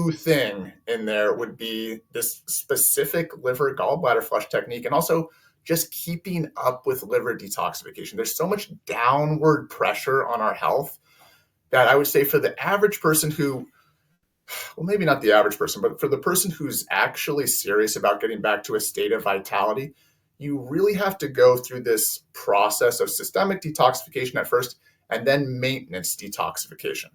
new thing in there would be this specific liver gallbladder flush technique, and also just keeping up with liver detoxification. There's so much downward pressure on our health that I would say for the average person who, well, maybe not the average person, but for the person who's actually serious about getting back to a state of vitality, you really have to go through this process of systemic detoxification at first and then maintenance detoxification,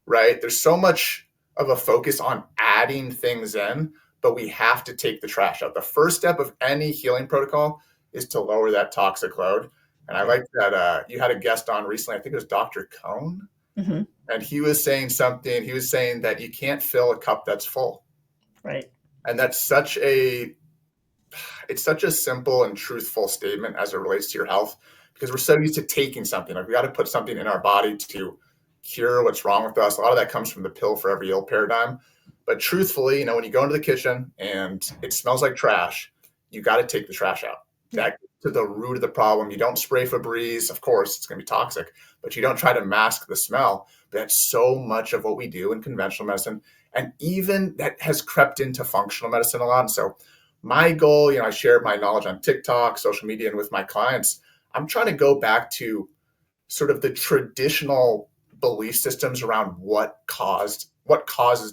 right? There's so much of a focus on adding things in, but we have to take the trash out. The first step of any healing protocol is to lower that toxic load. And I like that you had a guest on recently, I think it was Dr. Cohn. Mm-hmm. And he was saying that you can't fill a cup that's full. Right. And that's such a simple and truthful statement as it relates to your health, because we're so used to taking something. Like we got to put something in our body to cure what's wrong with us. A lot of that comes from the pill for every ill paradigm. But truthfully, when you go into the kitchen and it smells like trash, you got to take the trash out. That gets to the root of the problem. You don't spray Febreze. Of course, it's going to be toxic, but you don't try to mask the smell. That's so much of what we do in conventional medicine. And even that has crept into functional medicine a lot. And so my goal, I share my knowledge on TikTok, social media, and with my clients. I'm trying to go back to sort of the traditional belief systems around what causes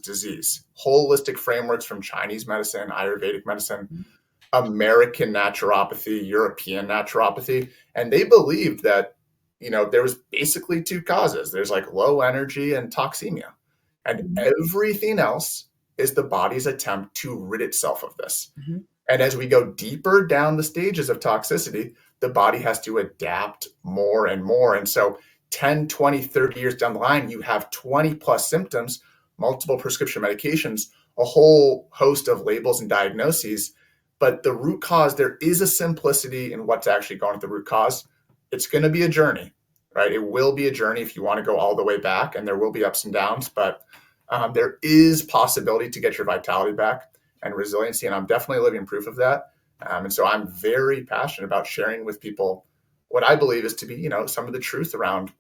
disease. Holistic frameworks from Chinese medicine, Ayurvedic medicine, American naturopathy, European naturopathy. And they believed that, there was basically two causes. There's like low energy and toxemia. And everything else is the body's attempt to rid itself of this. Mm-hmm. And as we go deeper down the stages of toxicity, the body has to adapt more and more. And so 10, 20, 30 years down the line, you have 20 plus symptoms, multiple prescription medications, a whole host of labels and diagnoses. But the root cause, there is a simplicity in what's actually going at the root cause. It's going to be a journey, right? It will be a journey if you want to go all the way back, and there will be ups and downs, but there is possibility to get your vitality back and resiliency. And I'm definitely living proof of that. And so I'm very passionate about sharing with people what I believe is to be, some of the truth around